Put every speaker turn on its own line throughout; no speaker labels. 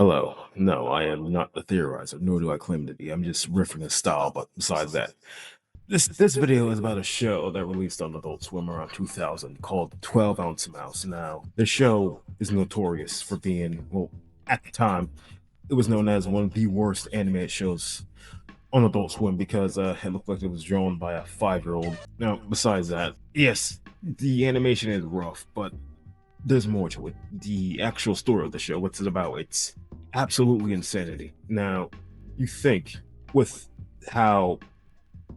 Hello. No, I am not the theorizer, nor do I claim to be. I'm just riffing his style, but besides that, this video is about a show that released on Adult Swim around 2000 called 12 Ounce Mouse. Now, the show is notorious for being, well, at the time, it was known as one of the worst animated shows on Adult Swim because it looked like it was drawn by a 5-year-old. Now, besides that, yes, the animation is rough, but there's more to it. The actual story of the show, what's it about? It's absolutely insanity. Now, you think with how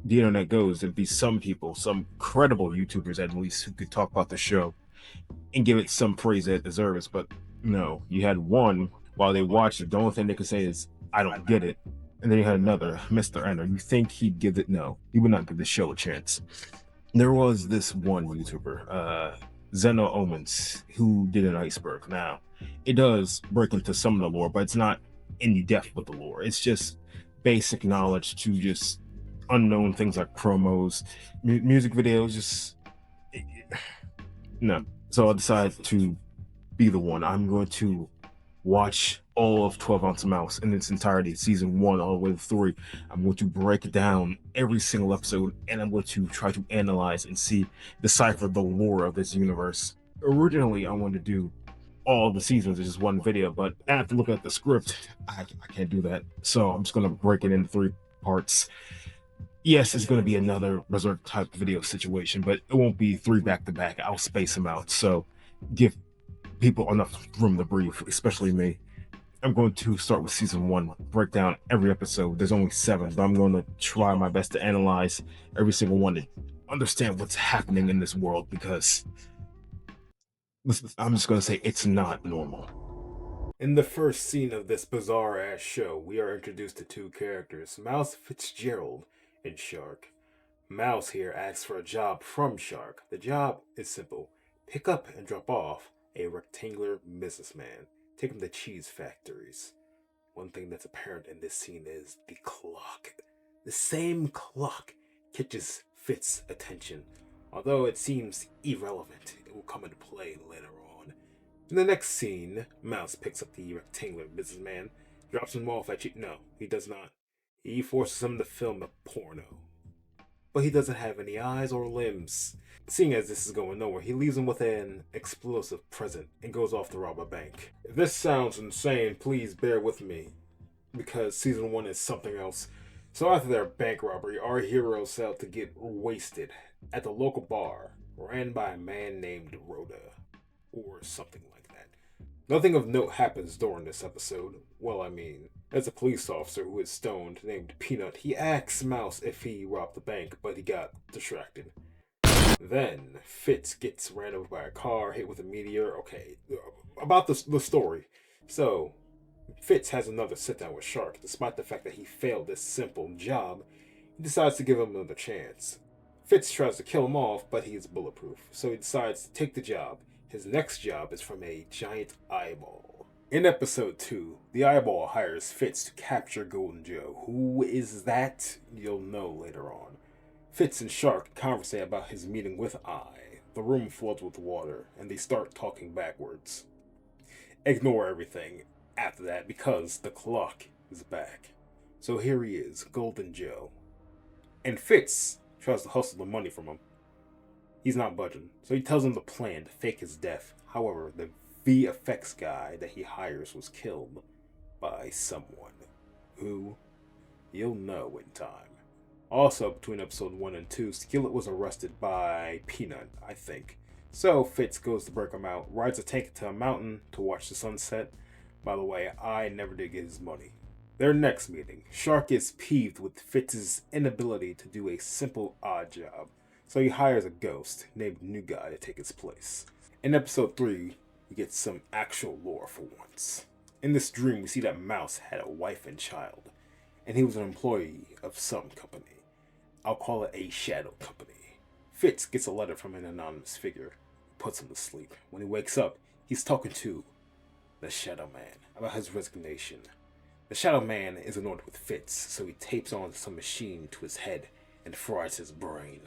the internet goes, there'd be some people, some credible YouTubers at least, who could talk about the show and give it some praise that it deserves. But no, you had one while they watched it, the only thing they could say is, I don't get it. And then you had another, Mr. Ender. You think he'd give it? No, he would not give the show a chance. There was this one YouTuber, Zeno Omens, who did an iceberg. Now, it does break into some of the lore, but it's not in depth with the lore. It's just basic knowledge to just unknown things like promos, music videos. Just no. So I decided to be the one. I'm going to watch all of 12 Ounce Mouse in its entirety, season 1 all the way to 3. I'm going to break down every single episode, and I'm going to try to analyze and see, decipher the lore of this universe. Originally, I wanted to do all the seasons in just one video, but after looking at the script, I can't do that. So I'm just going to break it into 3 parts. Yes, it's going to be another Berserk type video situation, but it won't be 3 back to back. I'll space them out. So give people enough room to breathe, especially me. I'm going to start with season 1, break down every episode. There's only 7, but I'm going to try my best to analyze every single one and understand what's happening in this world because I'm just going to say it's not normal. In the first scene of this bizarre ass show, we are introduced to 2 characters, Mouse Fitzgerald and Shark. Mouse here asks for a job from Shark. The job is simple: pick up and drop off a rectangular businessman. Take him to cheese factories. One thing that's apparent in this scene is the clock. The same clock catches Fitz's attention. Although it seems irrelevant, it will come into play later on. In the next scene, Mouse picks up the rectangular businessman, drops him off at No, he does not. He forces him to film a porno. But he doesn't have any eyes or limbs. Seeing as this is going nowhere, he leaves him with an explosive present and goes off to rob a bank. If this sounds insane, please bear with me, because season 1 is something else. So after their bank robbery, our heroes set out to get wasted at the local bar ran by a man named Rhoda, or something like that. Nothing of note happens during this episode. Well, I mean, as a police officer who is stoned named Peanut, he asks Mouse if he robbed the bank, but he got distracted. Then Fitz gets ran over by a car, hit with a meteor. Okay, about the story. So Fitz has another sit down with Shark. Despite the fact that he failed this simple job, he decides to give him another chance. Fitz tries to kill him off, but he is bulletproof, so he decides to take the job. His next job is from a giant eyeball. In episode 2, the eyeball hires Fitz to capture Golden Joe. Who is that? You'll know later on. Fitz and Shark conversate about his meeting with Eye. The room floods with water, and they start talking backwards. Ignore everything after that because the clock is back. So here he is, Golden Joe. And Fitz tries to hustle the money from him. He's not budging, so he tells him the plan to fake his death. However, the VFX guy that he hires was killed by someone who you'll know in time. Also, between episode 1 and 2, Skillet was arrested by Peanut, I think. So Fitz goes to break him out, rides a tank to a mountain to watch the sunset. By the way, I never did get his money. Their next meeting, Shark is peeved with Fitz's inability to do a simple odd job, so he hires a ghost named New Guy to take his place. In episode 3, we get some actual lore for once. In this dream, we see that Mouse had a wife and child, and he was an employee of some company. I'll call it a shadow company. Fitz gets a letter from an anonymous figure, puts him to sleep. When he wakes up, he's talking to the Shadow Man about his resignation. The Shadow Man is annoyed with Fitz, so he tapes on some machine to his head and fries his brain.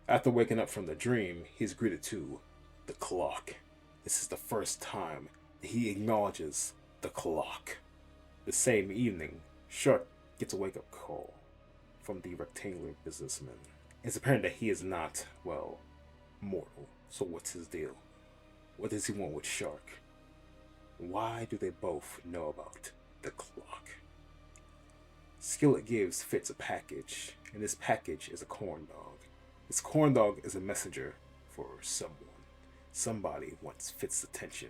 After waking up from the dream, he's greeted to the clock. This is the first time that he acknowledges The clock. The same evening, Shark gets a wake-up call from the rectangular businessman. It's apparent that he is not, well, mortal. So what's his deal? What does he want with Shark? Why do they both know about the clock? Skillet gives Fitz a package, and this package is a corn dog. This corn dog is a messenger for someone. Somebody wants Fitz's attention.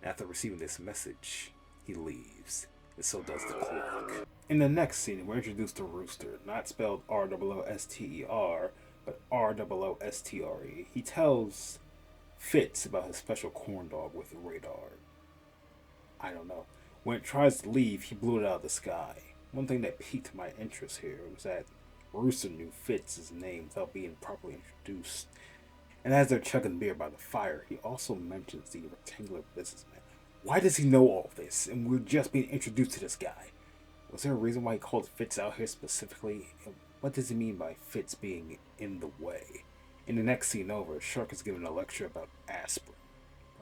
And after receiving this message, he leaves, and so does the clock. In the next scene, we're introduced to Rooster, not spelled R-O-O-S-T-E-R, but R-O-O-S-T-R-E. He tells Fitz about his special corn dog with radar. I don't know. When it tries to leave, he blew it out of the sky. One thing that piqued my interest here was that Rooster knew Fitz's name without being properly introduced. And as they're chugging beer by the fire, he also mentions the rectangular businessman. Why does he know all this? And we're just being introduced to this guy. Was there a reason why he called Fitz out here specifically? And what does he mean by Fitz being in the way? In the next scene over, Shark is given a lecture about aspirin.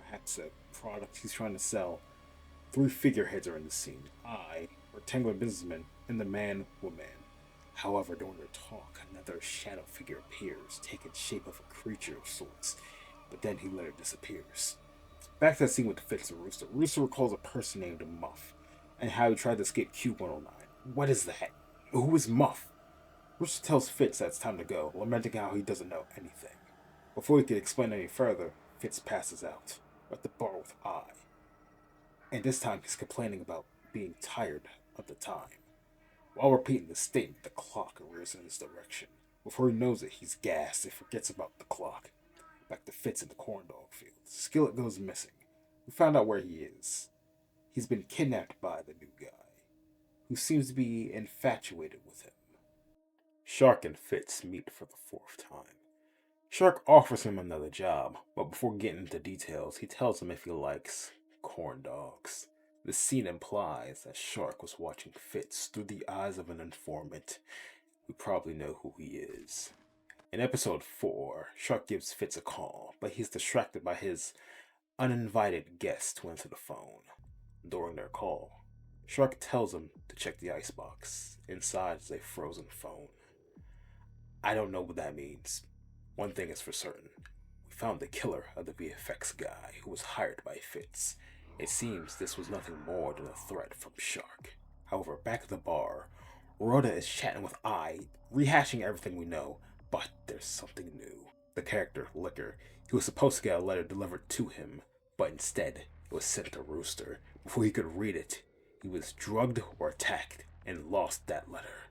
Perhaps a product he's trying to sell. 3 figureheads are in the scene. I, rectangular businessman, and the man-woman. However, during their talk, another shadow figure appears, taking shape of a creature of sorts, but then he later disappears. Back to that scene with Fitz and Rooster. Rooster recalls a person named Muff, and how he tried to escape Q-109. What is that? Who is Muff? Rooster tells Fitz that it's time to go, lamenting how he doesn't know anything. Before he could explain any further, Fitz passes out, at the bar with I. And this time he's complaining about being tired of the time. While repeating the statement, the clock rears in his direction. Before he knows it, he's gassed and forgets about the clock. Back to Fitz in the corn dog field. Skillet goes missing. We found out where he is. He's been kidnapped by the new guy, who seems to be infatuated with him. Shark and Fitz meet for the 4th time. Shark offers him another job, but before getting into details, he tells him if he likes corn dogs. The scene implies that Shark was watching Fitz through the eyes of an informant. We probably know who he is. In episode 4, Shark gives Fitz a call, but he's distracted by his uninvited guest who answered the phone. During their call, Shark tells him to check the icebox. Inside is a frozen phone. I don't know what that means. One thing is for certain. We found the killer of the VFX guy who was hired by Fitz. It seems this was nothing more than a threat from Shark. However, back at the bar, Rhoda is chatting with I, rehashing everything we know, but there's something new. The character, Liquor, he was supposed to get a letter delivered to him, but instead, it was sent to Rooster. Before he could read it, he was drugged or attacked and lost that letter.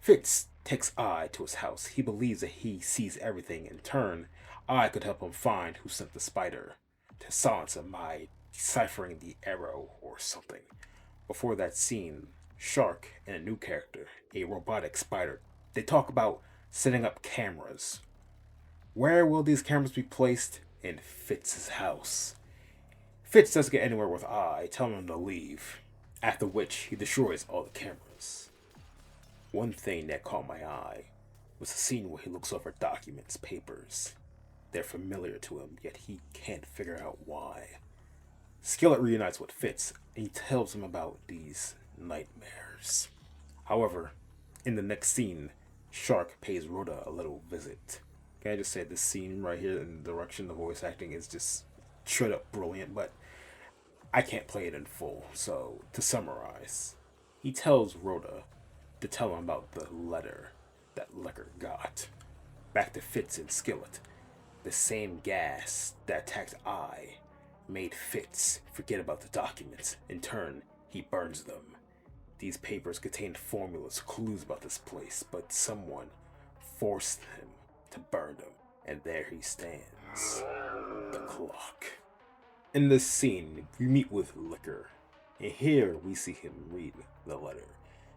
Fitz takes I to his house. He believes that he sees everything. In turn, I could help him find who sent the spider to silence him by deciphering the arrow or something. Before that scene, Shark and a new character, a robotic spider, they talk about setting up cameras. Where will these cameras be placed? In Fitz's house. Fitz doesn't get anywhere with I, telling him to leave, after which he destroys all the cameras. One thing that caught my eye was the scene where he looks over documents, papers. They're familiar to him, yet he can't figure out why. Skillet reunites with Fitz, and he tells him about these nightmares. However, in the next scene, Shark pays Rhoda a little visit. Can I just say this scene right here in the direction the voice acting is just straight up brilliant, but I can't play it in full, so to summarize, he tells Rhoda to tell him about the letter that Liquor got. Back to Fitz and Skillet. The same gas that attacked I made Fitz forget about the documents. In turn, he burns them. These papers contained formulas, clues about this place, but someone forced him to burn them, and there he stands. The clock. In this scene, we meet with Liquor, and here we see him read the letter.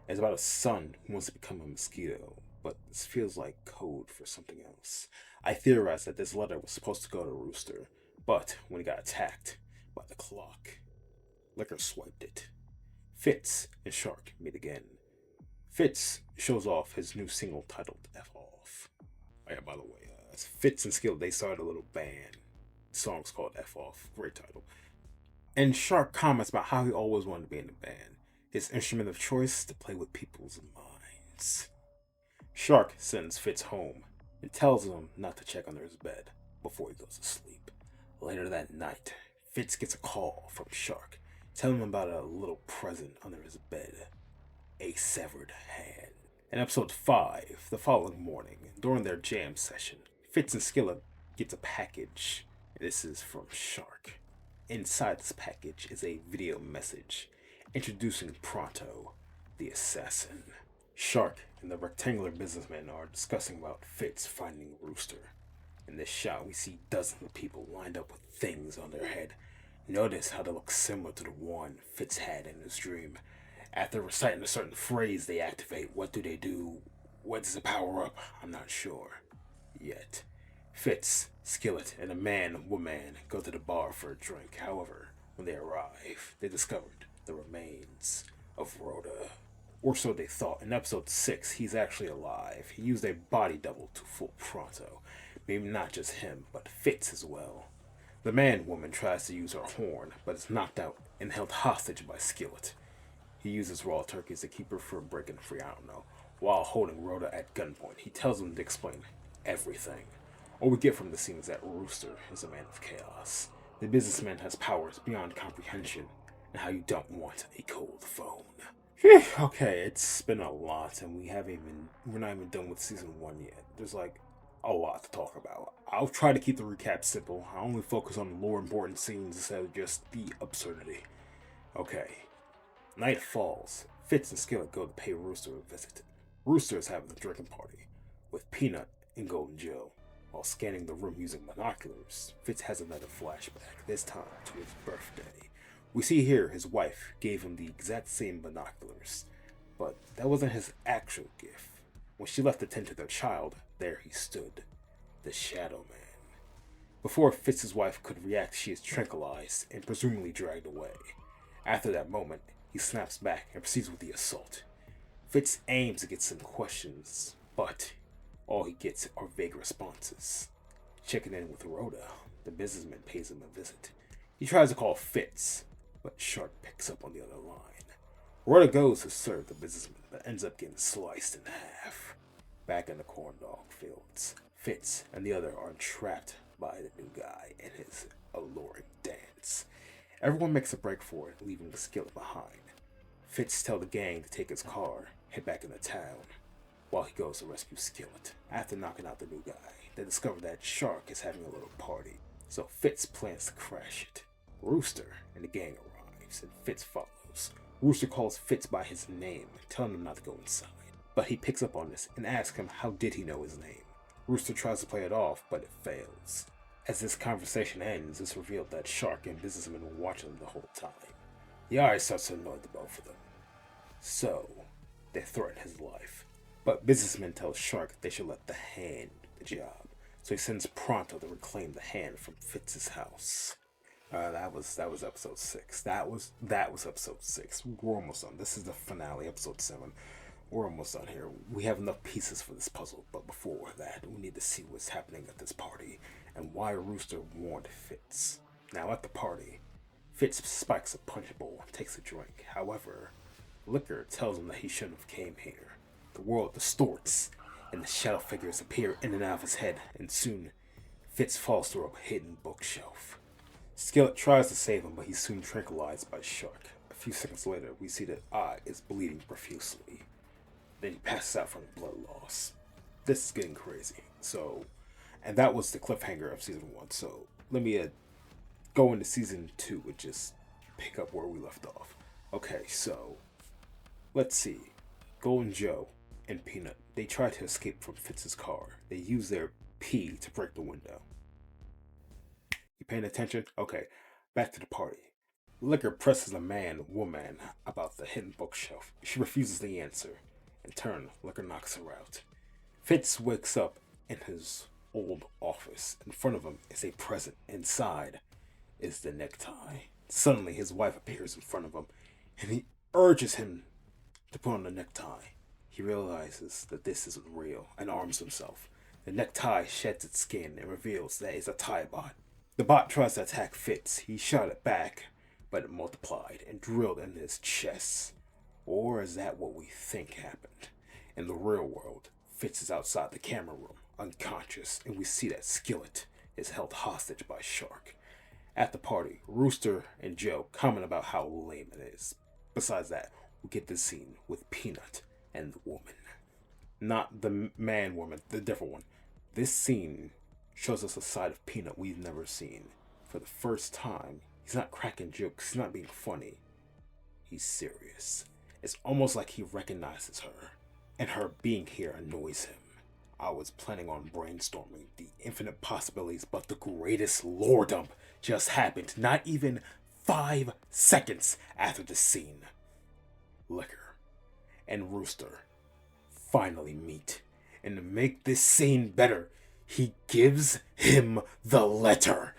It's about a son who wants to become a mosquito, but this feels like code for something else. I theorize that this letter was supposed to go to Rooster, but when he got attacked by the clock, Liquor swiped it. Fitz and Shark meet again. Fitz shows off his new single titled F Off. Oh yeah, by the way, Fitz and Skillet, they started a little band. The song's called F Off. Great title. And Shark comments about how he always wanted to be in a band. His instrument of choice to play with people's minds. Shark sends Fitz home and tells him not to check under his bed before he goes to sleep. Later that night, Fitz gets a call from Shark telling him about a little present under his bed, a severed hand. In episode 5, the following morning, during their jam session, Fitz and Skillet gets a package. This is from Shark. Inside this package is a video message introducing Pronto, the assassin. Shark and the rectangular businessman are discussing about Fitz finding Rooster. In this shot, we see dozens of people lined up with things on their head. Notice how they look similar to the one Fitz had in his dream. After reciting a certain phrase, they activate. What do they do? What does it power up? I'm not sure yet. Fitz, Skillet, and a woman go to the bar for a drink. However, when they arrive, they discovered the remains of Rhoda. Or so they thought. In episode 6, he's actually alive. He used a body double to fool Pronto. Maybe not just him, but Fitz as well. The woman tries to use her horn, but is knocked out and held hostage by Skillet. He uses raw turkeys to keep her from breaking free, I don't know, while holding Rhoda at gunpoint. He tells them to explain everything. All we get from the scene is that Rooster is a man of chaos. The businessman has powers beyond comprehension, and how you don't want a cold phone. Phew, okay, it's been a lot, and we're not even done with season 1 yet. There's like a lot to talk about. I'll try to keep the recap simple. I only focus on the more important scenes instead of just the absurdity. Okay. Night falls. Fitz and Skillet go to pay Rooster a visit. Rooster is having a drinking party with Peanut and Golden Joe. While scanning the room using binoculars, Fitz has another flashback, this time to his birthday. We see here his wife gave him the exact same binoculars, but that wasn't his actual gift. When she left to tend to their child, there he stood, the Shadow Man. Before Fitz's wife could react, she is tranquilized and presumably dragged away. After that moment, he snaps back and proceeds with the assault. Fitz aims to get some questions, but all he gets are vague responses. Checking in with Rhoda, the businessman pays him a visit. He tries to call Fitz, but Shark picks up on the other line. Rhoda goes to serve the businessman, but ends up getting sliced in half. Back in the corn dog fields, Fitz and the other are entrapped by the new guy and his alluring dance. Everyone makes a break for it, leaving the Skillet behind. Fitz tells the gang to take his car, head back into town, while he goes to rescue Skillet. After knocking out the new guy, they discover that Shark is having a little party, so Fitz plans to crash it. Rooster and the gang arrives, and Fitz follows. Rooster calls Fitz by his name, telling him not to go inside. But he picks up on this and asks him how did he know his name. Rooster tries to play it off, but it fails. As this conversation ends, it's revealed that Shark and Businessman were watching them the whole time. The eyes starts to annoy the both of them. So, they threaten his life. But Businessman tells Shark they should let the hand do the job. So he sends Pronto to reclaim the hand from Fitz's house. That was episode 6. That was episode 6. We're almost done. This is the finale, episode 7. We're almost done here. We have enough pieces for this puzzle, but before that, we need to see what's happening at this party and why Rooster warned Fitz. Now at the party, Fitz spikes a punch bowl and takes a drink. However, Liquor tells him that he shouldn't have came here. The world distorts, and the shadow figures appear in and out of his head, and soon, Fitz falls through a hidden bookshelf. Skillet tries to save him, but he's soon tranquilized by Shark. A few seconds later, we see that Eye is bleeding profusely. Then he passes out from blood loss. This is getting crazy. And that was the cliffhanger of season 1. So let me go into season 2 and just pick up where we left off. Okay, so let's see. Golden Joe and Peanut, they try to escape from Fitz's car. They use their pee to break the window. You paying attention? Okay, back to the party. Liquor presses a woman about the hidden bookshelf. She refuses the answer. In turn, Liquor knocks her out. Fitz wakes up in his old office. In front of him is a present. Inside is the necktie. Suddenly, his wife appears in front of him, and he urges him to put on the necktie. He realizes that this isn't real and arms himself. The necktie sheds its skin and reveals that it's a tie bot. The bot tries to attack Fitz. He shot it back, but it multiplied and drilled into his chest. Or is that what we think happened? In the real world, Fitz is outside the camera room, unconscious, and we see that Skillet is held hostage by Shark. At the party, Rooster and Joe comment about how lame it is. Besides that, we get the scene with Peanut and the woman. Not the man woman, the different one. This scene shows us a side of Peanut we've never seen. For the first time, he's not cracking jokes, he's not being funny. He's serious. It's almost like he recognizes her, and her being here annoys him. I was planning on brainstorming the infinite possibilities, but the greatest lore dump just happened not even 5 seconds after the scene. Liquor and Rooster finally meet, and to make this scene better, he gives him the letter.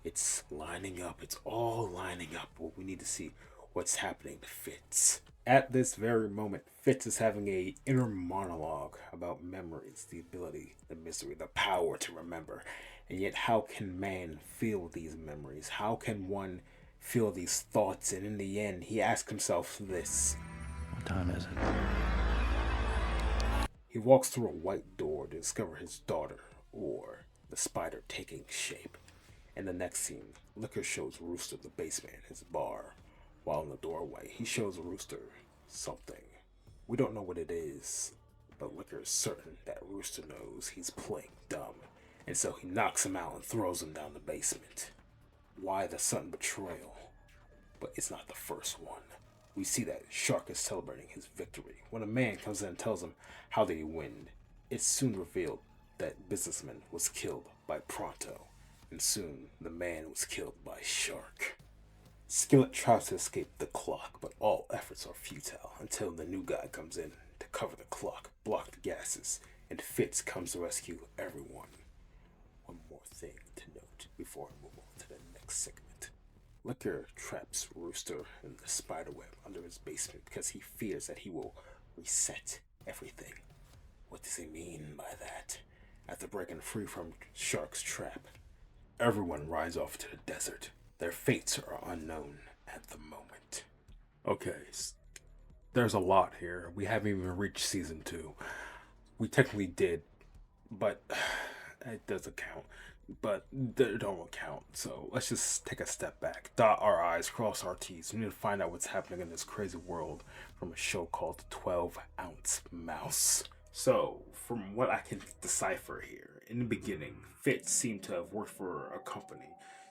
It's lining up, it's all lining up. Well, we need to see what's happening to Fitz. At this very moment, Fitz is having a inner monologue about memories, the ability, the misery, the power to remember. And yet, how can man feel these memories? How can one feel these thoughts? And in the end, he asks himself this.
What time is it?
He walks through a white door to discover his daughter, or the spider taking shape. In the next scene, Liquor shows Rooster the basement, his bar. While in the doorway, he shows Rooster something. We don't know what it is, but Liquor is certain that Rooster knows he's playing dumb, and so he knocks him out and throws him down the basement. Why the sudden betrayal? But it's not the first one. We see that Shark is celebrating his victory. When a man comes in and tells him how did he win, it's soon revealed that businessman was killed by Pronto, and soon the man was killed by Shark. Skillet tries to escape the clock, but all efforts are futile until the new guy comes in to cover the clock, block the gases, and Fitz comes to rescue everyone. One more thing to note before I move on to the next segment. Liquor traps Rooster in the spiderweb under his basement because he fears that he will reset everything. What does he mean by that? After breaking free from Shark's trap, everyone rides off to the desert. Their fates are unknown at the moment. Okay, there's a lot here. We haven't even reached season 2. We technically did, but it doesn't count. But they don't count, so let's just take a step back. Dot our I's, cross our T's. We need to find out what's happening in this crazy world from a show called 12-Ounce Mouse. So, from what I can decipher here, in the beginning, Fitz seemed to have worked for a company.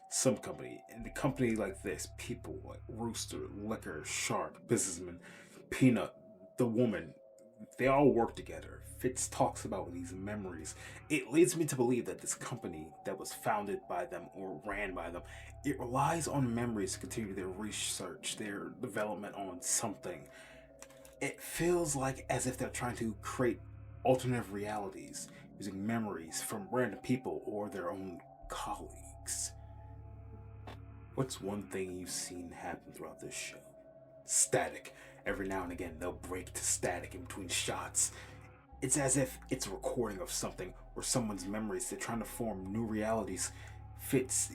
Some company. In the company like this, people like Rooster, Liquor, Shark, Businessman, Peanut, the woman, they all work together. Fitz talks about these memories. It leads me to believe that this company that was founded by them or ran by them, it relies on memories to continue their research, their development on something. It feels like as if they're trying to create alternative realities using memories from random people or their own colleagues. What's one thing you've seen happen throughout this show? Static. Every now and again, they'll break to static in between shots. It's as if it's a recording of something or someone's memories. They're trying to form new realities. Fitz,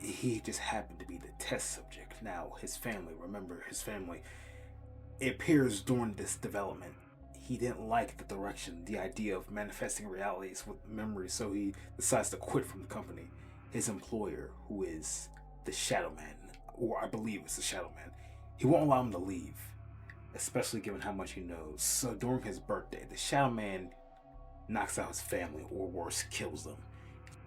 he just happened to be the test subject. Now, his family, remember his family, it appears during this development, he didn't like the direction, the idea of manifesting realities with memories, so he decides to quit from the company. His employer, who is the Shadow Man, or I believe it's the Shadow Man, he won't allow him to leave, especially given how much he knows. So during his birthday, the Shadow Man knocks out his family, or worse, kills them.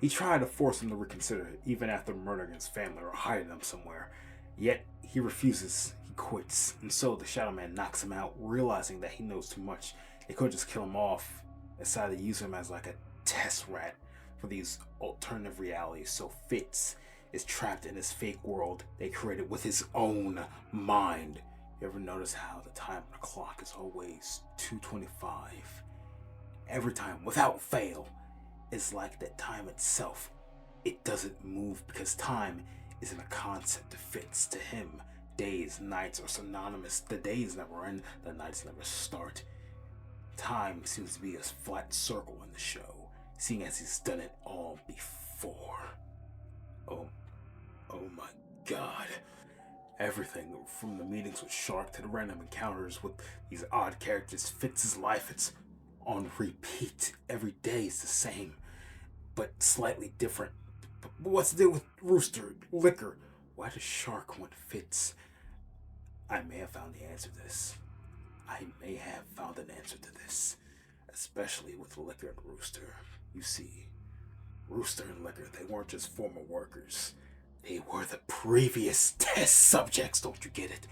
He tried to force him to reconsider it, even after murdering his family or hiding them somewhere. Yet, he refuses, he quits, and so the Shadow Man knocks him out, realizing that he knows too much. They could just kill him off, decided to use him as like a test rat for these alternative realities. So Fitz is trapped in this fake world they created with his own mind. You ever notice how the time on the clock is always 2:25? Every time, without fail. It's like that time itself, it doesn't move because time isn't a concept that fits to him. Days, nights are synonymous. The days never end, the nights never start. Time seems to be a flat circle in the show, seeing as he's done it all before. Oh my God. Everything from the meetings with Shark to the random encounters with these odd characters fits his life. It's on repeat. Every day is the same, but slightly different. But what's the deal with Rooster, Liquor? Why does Shark want Fitz? I may have found the answer to this. Especially with Liquor and Rooster. You see, Rooster and Liquor, they weren't just former workers. They were the previous test subjects. Don't you get it?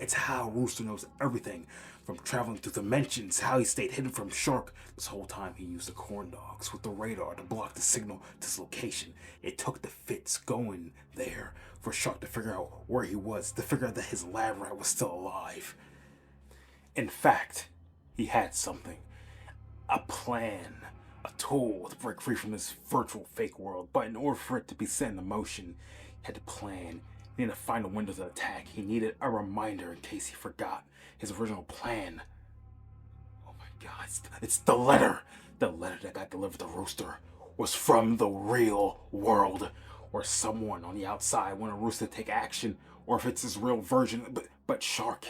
It's how Rooster knows everything, from traveling through dimensions, how he stayed hidden from Shark. This whole time he used the corn dogs with the radar to block the signal to his location. It took the Fitz going there for Shark to figure out where he was, to figure out that his lab rat was still alive. In fact, he had something. A plan. A tool to break free from this virtual fake world. But in order for it to be set into motion, he had to plan. He needed to find a window to attack. He needed a reminder in case he forgot his original plan. Oh my god, it's the letter! The letter that got delivered to Rooster was from the real world, where someone on the outside wanted Rooster to take action, or if it's his real version. But Shark,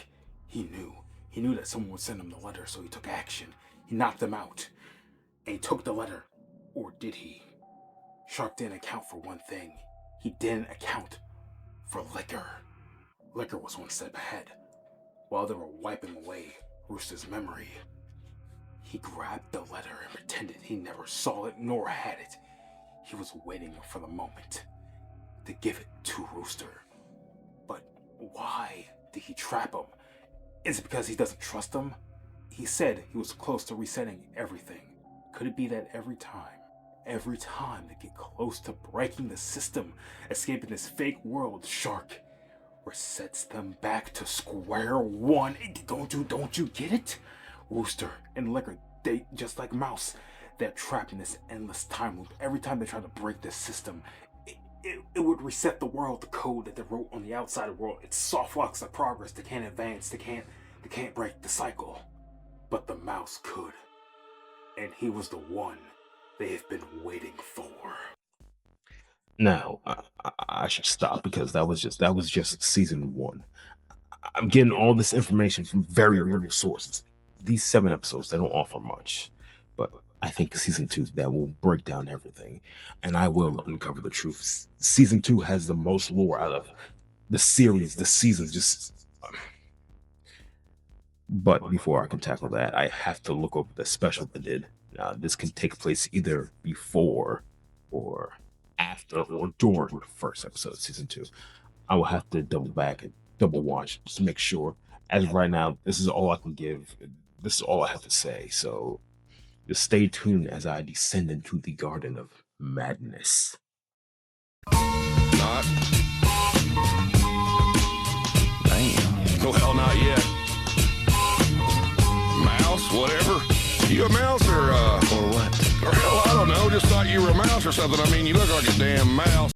he knew that someone would send him the letter, so he took action. He knocked them out, and he took the letter. Or did he? Shark didn't account for one thing. He didn't account for Liquor. Liquor was one step ahead. While they were wiping away Rooster's memory, he grabbed the letter and pretended he never saw it nor had it. He was waiting for the moment to give it to Rooster. But why did he trap him? Is it because he doesn't trust him? He said he was close to resetting everything. Could it be that every time they get close to breaking the system, escaping this fake world, Shark resets them back to square one? Don't you get it? Rooster and Liquor, they, just like Mouse, they're trapped in this endless time loop. Every time they try to break this system, it would reset the world, the code that they wrote on the outside of the world. It's soft locks of progress. They can't advance. They can't break the cycle. But the Mouse could. And he was the one they have been waiting for.
Now, I should stop because that was just season 1. I'm getting all this information from very little sources. These 7 episodes, they don't offer much, but I think season 2, that will break down everything, and I will uncover the truth. Season 2 has the most lore out of the series, the season. But before I can tackle that, I have to look over the special they did. Now, this can take place either before or after or during the first episode of season 2. I will have to double back and double watch just to make sure. As of right now, this is all I can give. This is all I have to say. So just stay tuned as I descend into the Garden of Madness.
Not. Damn. No, hell, not yet. Mouse, whatever. You a mouse or what? Or hell, I don't know. Just thought you were a mouse or something. I mean, you look like a damn mouse.